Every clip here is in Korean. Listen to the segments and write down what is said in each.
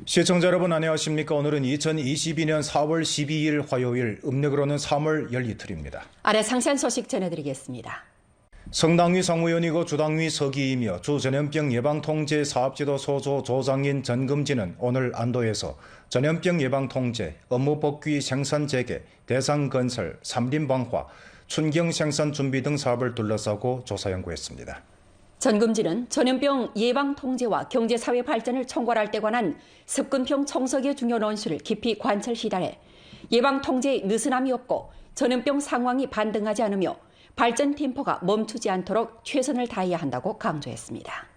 시청자 여러분 안녕하십니까? 오늘은 2022년 4월 12일 화요일, 음력으로는 3월 열이틀입니다. 아래 상세한 소식 전해드리겠습니다. 성당위 상무위원이고 주당위 서기이며 주전염병 예방통제 사업지도 소조 조장인 전금진은 오늘 안도에서 전염병 예방통제, 업무복귀 생산재개, 대상건설, 삼림방화, 춘경생산 준비 등 사업을 둘러싸고 조사연구했습니다. 전금진은 전염병 예방통제와 경제사회 발전을 총괄할 때 관한 습근평 청석의 중요 논술을 깊이 관찰 시달해 예방통제에 느슨함이 없고 전염병 상황이 반등하지 않으며 발전 템포가 멈추지 않도록 최선을 다해야 한다고 강조했습니다.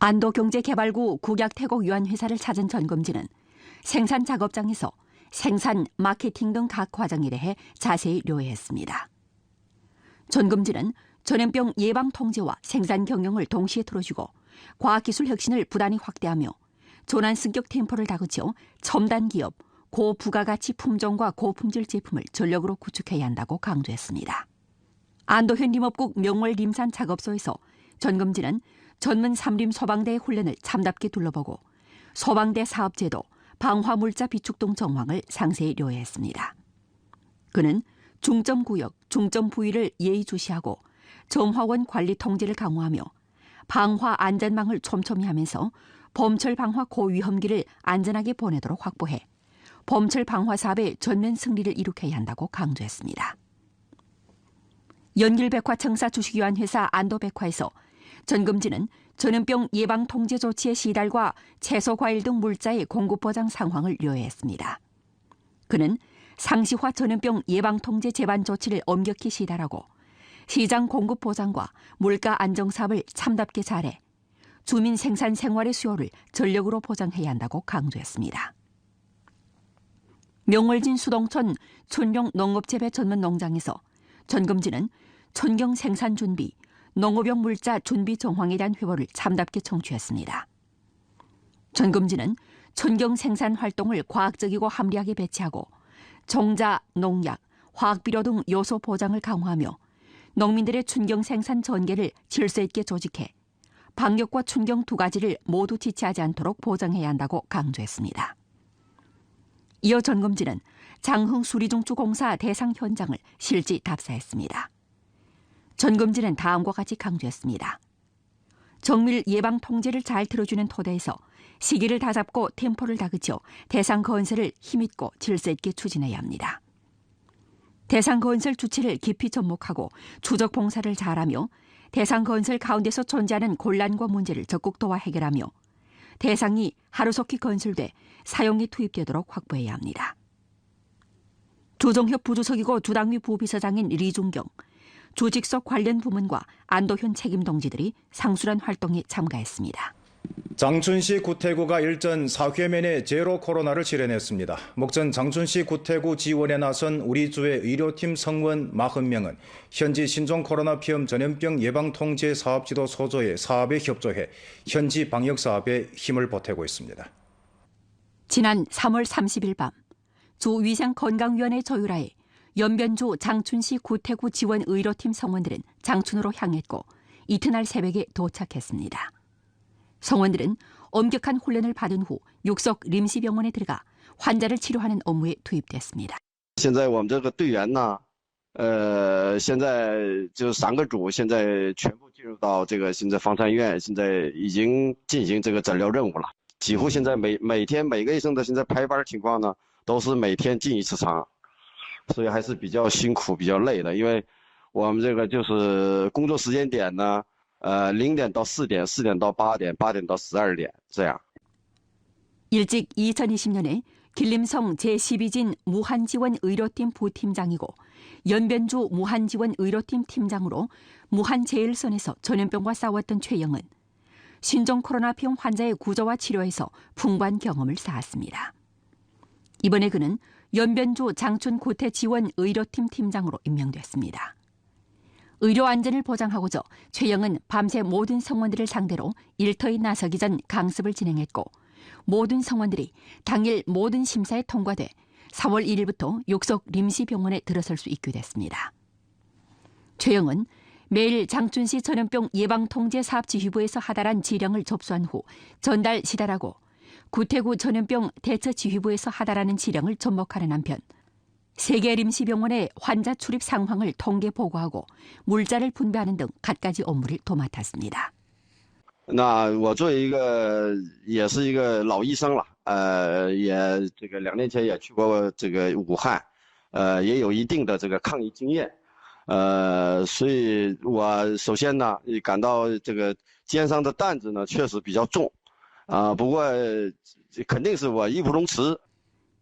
안도경제개발구 국약태곡유한회사를 찾은 전금진은 생산 작업장에서 생산, 마케팅 등 각 과정에 대해 자세히 료해했습니다. 전금진은 전염병 예방 통제와 생산 경영을 동시에 틀어주고 과학기술 혁신을 부단히 확대하며 조난 승격 템포를 다그쳐 첨단 기업, 고부가가치 품종과 고품질 제품을 전력으로 구축해야 한다고 강조했습니다. 안도현 림업국 명월 림산 작업소에서 전금진은 전문 삼림 소방대의 훈련을 참답게 둘러보고 소방대 사업제도, 방화물자 비축 등 정황을 상세히 료해했습니다. 그는 중점구역, 중점부위를 예의주시하고 정화원 관리 통제를 강화하며 방화 안전망을 촘촘히 하면서 봄철 방화 고위험기를 안전하게 보내도록 확보해 봄철 방화 사업의 전면 승리를 이룩해야 한다고 강조했습니다. 연길백화청사 주식유한회사 안도백화에서 전금진은 전염병 예방 통제 조치의 시달과 채소, 과일 등 물자의 공급 보장 상황을 료해했습니다. 그는 상시화 전염병 예방 통제 제반 조치를 엄격히 시달하고 시장 공급 보장과 물가 안정 사업을 참답게 잘해 주민 생산 생활의 수요를 전력으로 보장해야 한다고 강조했습니다. 명월진 수동촌 촌경 농업재배 전문 농장에서 전금진은 촌경 생산 준비, 농업용 물자 준비 정황에 대한 회보를 참답게 청취했습니다. 전금진은 촌경 생산 활동을 과학적이고 합리하게 배치하고 종자, 농약, 화학비료 등 요소 보장을 강화하며 농민들의 춘경 생산 전개를 질서 있게 조직해 방역과 춘경 두 가지를 모두 지체하지 않도록 보장해야 한다고 강조했습니다. 이어 전금진은 장흥 수리중추공사 대상 현장을 실지 답사했습니다. 전금진은 다음과 같이 강조했습니다. 정밀 예방 통제를 잘 들어주는 토대에서 시기를 다잡고 템포를 다그쳐 대상 건설을 힘있고 질서 있게 추진해야 합니다. 대상 건설 주체를 깊이 접목하고 추적 봉사를 잘하며 대상 건설 가운데서 존재하는 곤란과 문제를 적극 도와 해결하며 대상이 하루속히 건설돼 사용이 투입되도록 확보해야 합니다. 조정협 부주석이고 주당위 부비서장인 리중경, 주직속 관련 부문과 안도현 책임동지들이 상술한 활동에 참가했습니다. 장춘시 구태구가 일전 4회면에 제로 코로나를 실현했습니다. 목전 장춘시 구태구 지원에 나선 우리 주의 의료팀 성원 40명은 현지 신종 코로나 피임 전염병 예방 통제 사업지도 소조의 사업에 협조해 현지 방역 사업에 힘을 보태고 있습니다. 지난 3월 30일 밤 주위생건강위원회 조율하에 연변주 장춘시 구태구 지원 의료팀 성원들은 장춘으로 향했고 이튿날 새벽에 도착했습니다. 성원들은 엄격한 훈련을 받은 후 육석 림시병원에 들어가 환자를 치료하는 업무에 투입됐습니다. 现在我们这个队员呢，现在就3个组，现在全部进入到这个现在方舱医院，现在已经进行这个诊疗任务了。几乎现在每天每个医生的现在排班情况呢，都是每天进1次舱，所以还是比较辛苦、比较累的，因为我们这个就是工作时间点呢。0点到4点, 4点到8点, 8点到12点这样. 일찍 2020년에 길림성 제12진 무한지원 의료팀 부팀장이고 연변주 무한지원 의료팀 팀장으로 무한제일선에서 전염병과 싸웠던 최영은 신종 코로나병 환자의 구조와 치료에서 풍부한 경험을 쌓았습니다. 이번에 그는 연변주 장춘 구태지원 의료팀 팀장으로 임명됐습니다. 의료 안전을 보장하고자 최영은 밤새 모든 성원들을 상대로 일터에 나서기 전 강습을 진행했고 모든 성원들이 당일 모든 심사에 통과돼 4월 1일부터 육석 림시병원에 들어설 수 있게 됐습니다. 최영은 매일 장춘시 전염병 예방통제 사업지휘부에서 하달한 지령을 접수한 후 전달 시달하고 구태구 전염병 대처지휘부에서 하다라는 지령을 접목하는 한편 세계 림시병원의 환자 출입 상황을 통계 보고하고 물자를 분배하는 등 갖가지 업무를 도맡았습니다. 那我作为也是一个老医生了，也这个2年前也去过这个武汉，也有一定的这个抗疫经验，所以我首先呢感到这个肩上的担子呢确实比较重，不过肯定是我义不容辞。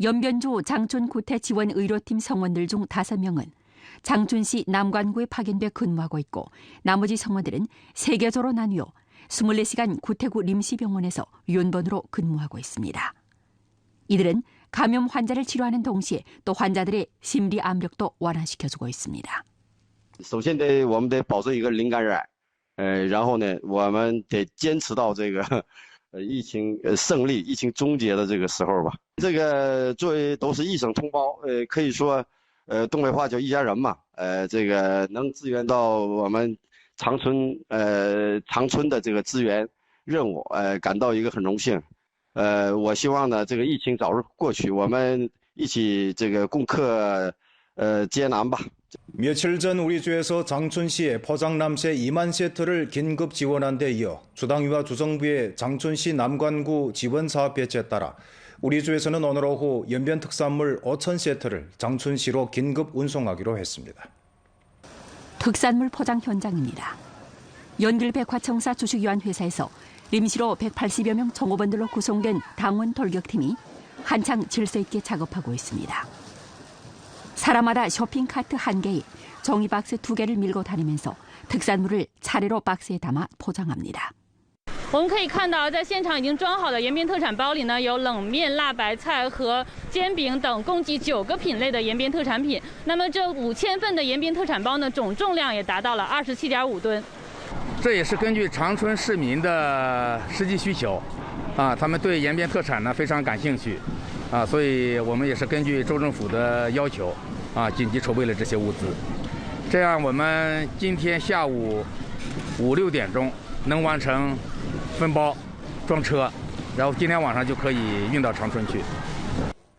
연변주 장촌 구태 지원 의료팀 성원들 중 5명은 장촌시 남관구에 파견돼 근무하고 있고 나머지 성원들은 세계조로 나뉘어 24시간 구태구 림시병원에서 윤번으로 근무하고 있습니다. 이들은 감염 환자를 치료하는 동시에 또 환자들의 심리 압력도 완화시켜주고 있습니다. 首先我们得保证一个零感染，然后呢，我们得坚持到这个疫情胜利、疫情终结的这个时候吧。这个作为都是一省同胞，可以说，东北话叫一家人嘛，这个能支援到我们长春的这个支援任务，感到一个很荣幸。我希望呢，这个疫情早日过去，我们一起这个共克艰难吧。 며칠 전 우리 주에서 장촌시에 포장남새 2만 세트를 긴급 지원한 데 이어 주당위와 주정부의 장촌시 남관구 지원사업 배치에 따라 우리 주에서는 오늘 오후 연변 특산물 5천 세트를 장촌시로 긴급 운송하기로 했습니다. 특산물 포장 현장입니다. 연길백화청사 주식유한 회사에서 림시로 180여 명 종업원들로 구성된 당원 돌격팀이 한창 질서 있게 작업하고 있습니다. 사람마다 쇼핑카트 1개에 종이 박스 2개를 밀고 다니면서 특산물을 차례로 박스에 담아 포장합니다. 我们可以看到，在现场已经装好的延边特产包里呢，有冷面、辣白菜和煎饼等共计9个品类的延边特产品。那么这5000份的延边特产包呢，总重量也达到了27.5吨。这也是根据长春市民的实际需求，他们对延边特产呢非常感兴趣，所以我们也是根据州政府的要求，紧急筹备了这些物资。这样我们今天下午5、6点钟能完成分包装车，然后今天晚上就可以运到长春去。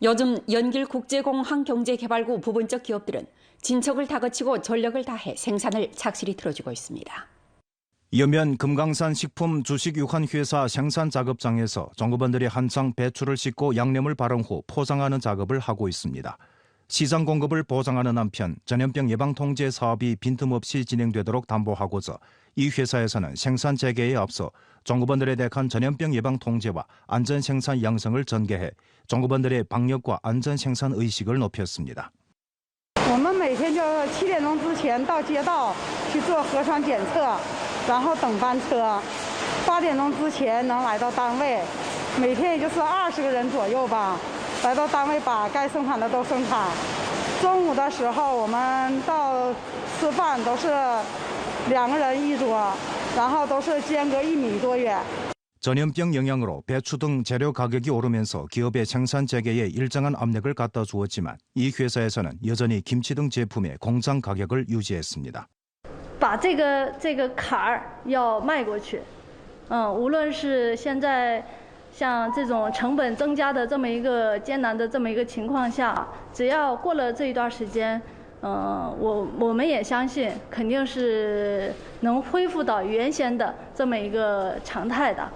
요즘 연길국제공항경제개발구 부분적 기업들은 진척을 다그치고 전력을 다해 생산을 착실히 틀어주고 있습니다. 연변 금강산 식품 주식유한회사 생산 작업장에서 종업원들이 한창 배추를 씻고 양념을 바른 후 포장하는 작업을 하고 있습니다. 시장 공급을 보장하는 한편 전염병 예방 통제 사업이 빈틈없이 진행되도록 담보하고자 이 회사에서는 생산 재개에 앞서 종업원들에 대한 전염병 예방 통제와 안전 생산 양성을 전개해 종업원들의 방역과 안전 생산 의식을 높였습니다. 我们每天就7点钟之前到街道去做核酸检测，然后等班车。8点钟之前能来到单位，每天也就是20个人左右吧，来到单位把该生产的都生产。中午的时候我们到吃饭都是2个人一桌，然后都是间隔1米多远。 전염병 영향으로 배추 등 재료 가격이 오르면서 기업의 생산 재개에 일정한 압력을 갖다 주었지만 이 회사에서는 여전히 김치 등 제품의 공장 가격을 유지했습니다. 把这个坎儿要迈过去，无论是现在像这种成本增加的这么一个艰难的这么一个情况下，只要过了这一段时间，我们也相信肯定是能恢复到原先的这么一个常态的。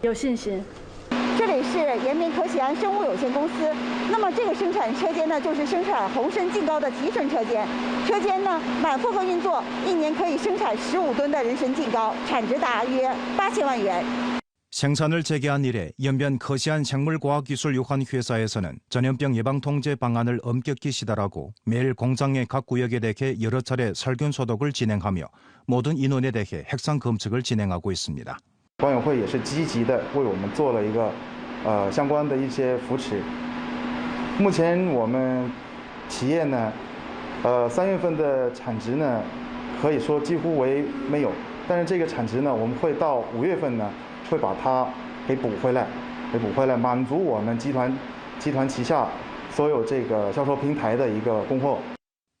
有信心。这里是延边科喜安生物有限公司。那么这个生产车间呢，就是生产红参净膏的提纯车间。车间呢满负荷运作，1年可以生产15吨的人参净膏，产值大约8000万元。 생산을 재개한 이래 연변 커시안 생물과학기술유한회사에서는 전염병 예방 통제 방안을 엄격히 시달하고 매일 공장의 각 구역에 대해 여러 차례 살균 소독을 진행하며 모든 인원에 대해 핵상 검측을 진행하고 있습니다. 管委会也是积极的为我们做了一个相关的一些扶持。目前我们企业呢，3月份的产值呢，可以说几乎为没有，但是这个产值呢，我们会到5月份呢，会把它给补回来，满足我们集团旗下所有这个销售平台的一个供货。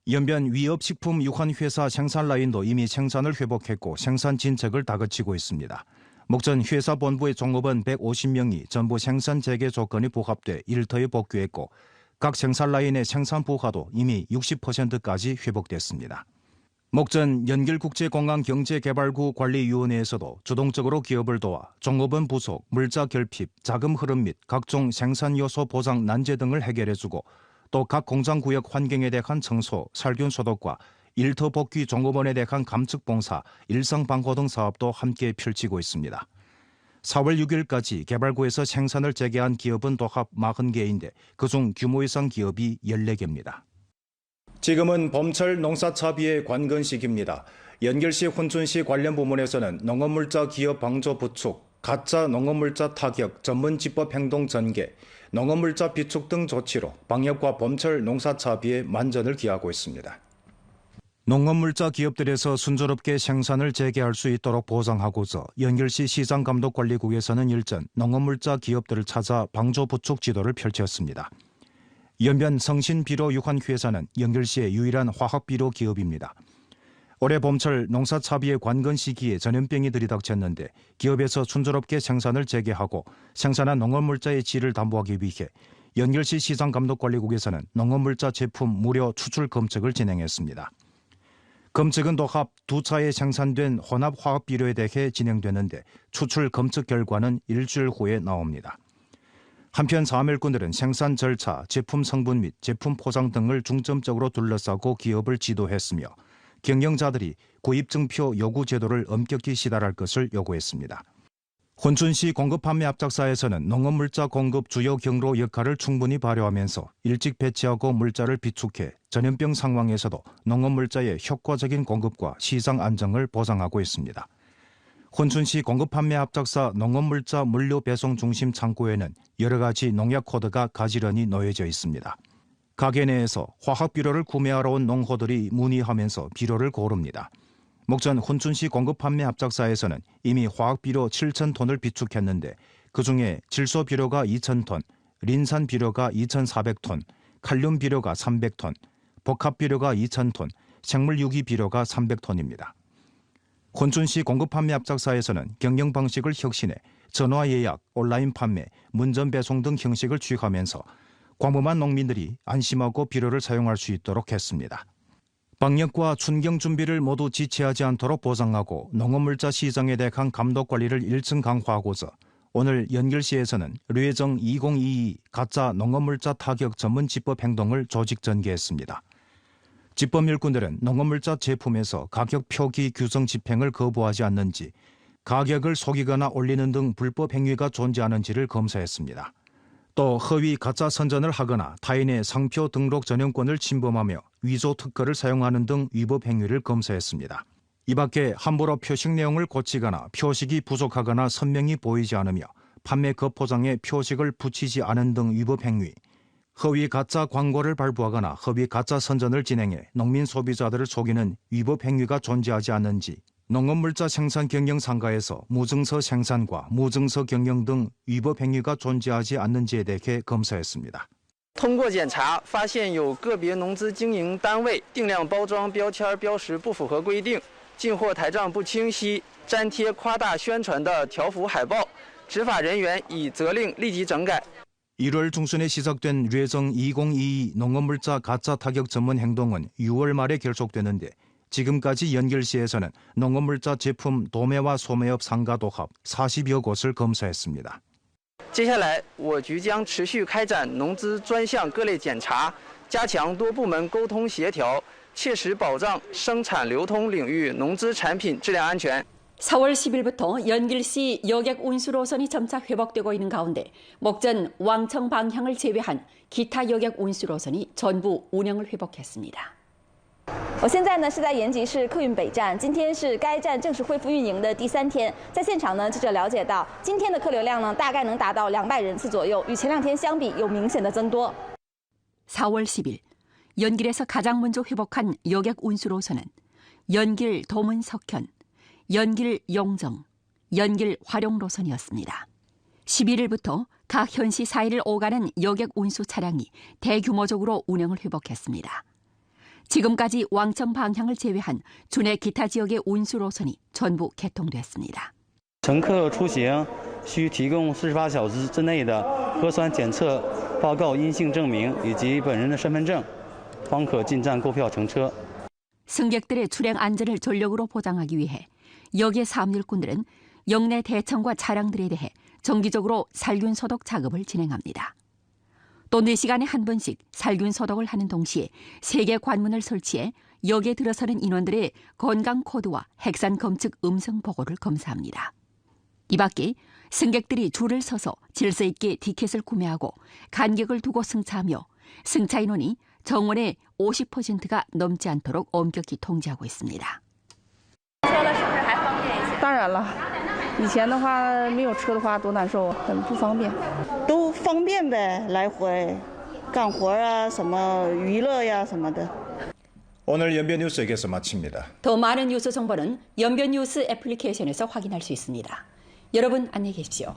연변 위업식품유한회사 생산 라인도 이미 생산을 회복했고 생산 진척을 다그치고 있습니다. 목전 회사 본부의 종업원 150명이 전부 생산 재개 조건이 부합돼 일터에 복귀했고 각 생산 라인의 생산 부하도 이미 60%까지 회복됐습니다. 목전 연길국제공항경제개발구 관리위원회에서도 주동적으로 기업을 도와 종업원 부속, 물자 결핍, 자금 흐름 및 각종 생산 요소 보상 난제 등을 해결해주고 또 각 공장구역 환경에 대한 청소, 살균 소독과 일터 복귀 종업원에 대한 감축 봉사, 일상 방호 등 사업도 함께 펼치고 있습니다. 4월 6일까지 개발구에서 생산을 재개한 기업은 도합 40개인데 그중 규모 이상 기업이 14개입니다. 지금은 봄철 농사차비의 관건 시기입니다. 연결시 혼춘시 관련 부문에서는 농업물자 기업 방조 부축, 가짜 농업물자 타격 전문 지법 행동 전개, 농업물자 비축 등 조치로 방역과 봄철 농사차비에 만전을 기하고 있습니다. 농업물자 기업들에서 순조롭게 생산을 재개할 수 있도록 보장하고서 연결시 시장감독관리국에서는 일전 농업물자 기업들을 찾아 방조 부축 지도를 펼쳤습니다. 연변 성신비료유한회사는 연결시의 유일한 화학비료 기업입니다. 올해 봄철 농사차비의 관건 시기에 전염병이 들이닥쳤는데 기업에서 순조롭게 생산을 재개하고 생산한 농업물자의 질을 담보하기 위해 연결시 시장감독관리국에서는 농업물자 제품 무료 추출 검측을 진행했습니다. 검측은 도합 2차에 생산된 혼합 화학비료에 대해 진행되는데 추출 검측 결과는 일주일 후에 나옵니다. 한편 사업일꾼들은 생산 절차, 제품 성분 및 제품 포장 등을 중점적으로 둘러싸고 기업을 지도했으며 경영자들이 구입증표 요구 제도를 엄격히 시달할 것을 요구했습니다. 혼춘시 공급판매 합작사에서는 농업물자 공급 주요 경로 역할을 충분히 발휘하면서 일찍 배치하고 물자를 비축해 전염병 상황에서도 농업물자의 효과적인 공급과 시장 안정을 보장하고 있습니다. 혼춘시 공급판매 합작사 농업물자 물류 배송 중심 창고에는 여러 가지 농약 코드가 가지런히 놓여져 있습니다. 가게 내에서 화학비료를 구매하러 온 농호들이 문의하면서 비료를 고릅니다. 목전 혼춘시 공급판매 합작사에서는 이미 화학비료 7,000톤을 비축했는데 그중에 질소비료가 2,000톤, 린산비료가 2,400톤, 칼륨비료가 300톤, 복합비료가 2,000톤, 생물유기비료가 300톤입니다. 혼춘시 공급판매 합작사에서는 경영 방식을 혁신해 전화 예약, 온라인 판매, 문전 배송 등 형식을 취하면서 광범한 농민들이 안심하고 비료를 사용할 수 있도록 했습니다. 방역과 춘경 준비를 모두 지체하지 않도록 보장하고 농업물자 시장에 대한 감독 관리를 일층 강화하고서 오늘 연결시에서는 류혜정 2022 가짜 농업물자 타격 전문 지법 행동을 조직 전개했습니다. 지법 일꾼들은 농업물자 제품에서 가격 표기 규정 집행을 거부하지 않는지, 가격을 속이거나 올리는 등 불법 행위가 존재하는지를 검사했습니다. 또 허위 가짜 선전을 하거나 타인의 상표 등록 전용권을 침범하며 위조 특허를 사용하는 등 위법 행위를 검사했습니다. 이 밖에 함부로 표식 내용을 고치거나 표식이 부족하거나 선명히 보이지 않으며 판매 거포장에 표식을 붙이지 않은 등 위법 행위, 허위 가짜 광고를 발부하거나 허위 가짜 선전을 진행해 농민 소비자들을 속이는 위법 행위가 존재하지 않는지, 농업물자 생산 경영 상가에서 무증서 생산과 무증서 경영 등 위법 행위가 존재하지 않는지에 대해 검사했습니다. 通过检查，发现有个别农资经营单位定量包装标签标识不符合规定，进货台账不清晰，粘贴夸大宣传的条幅海报，执法人员已责令立即整改。 1월 중순에 시작된 류혜정 2022 농업물자 가짜 타격 전문 행동은 6월 말에 결속되는데 지금까지 연결시에서는 농업물자 제품 도매와 소매업 상가 도합 40여 곳을 검사했습니다. 接下来，我局将持续开展农资专项各类检查，加强多部门沟通协调，切实保障生产流通领域农资产品质量安全。 4월 10일부터 연길시 여객 운수 노선이 점차 회복되고 있는 가운데 목전 왕청 방향을 제외한 기타 여객 운수 노선이 전부 운영을 회복했습니다. 我现在呢是在延吉市客运北站，今天是该站正式恢复运营的第3天。在现场呢，记者了解到，今天的客流量呢大概能达到200人次左右，与前2天相比有明显的增多。 4월 10일 연길에서 가장 먼저 회복한 여객 운수 노선은 연길 도문 석현, 연길 용정, 연길 화룡 노선이었습니다. 11일부터 각 현시 사이를 오가는 여객 운수 차량이 대규모적으로 운행을 회복했습니다. 지금까지 왕청 방향을 제외한 주내 기타 지역의 운수 노선이 전부 개통됐습니다. 乘客出行需提供48小时之内的核酸检测报告阴性证明以及本人的身份证，方可进站购票乘车。 승객들의 출행 안전을 전력으로 보장하기 위해 역의 사업일꾼들은 역내 대청과 차량들에 대해 정기적으로 살균 소독 작업을 진행합니다. 또 4시간에 한 번씩 살균 소독을 하는 동시에 3개 관문을 설치해 역에 들어서는 인원들의 건강 코드와 핵산 검측 음성 보고를 검사합니다. 이 밖에 승객들이 줄을 서서 질서 있게 티켓을 구매하고 간격을 두고 승차하며 승차 인원이 정원의 50%가 넘지 않도록 엄격히 통제하고 있습니다. 当然了，以前的话没有车的话多难受，很不方便。都方便呗，来回干活啊，什么娱乐呀什么的。 오늘 연변뉴스 여기서 마칩니다. 더 많은 뉴스 정보는 연변뉴스 애플리케이션에서 확인할 수 있습니다. 여러분 안녕히 계십시오.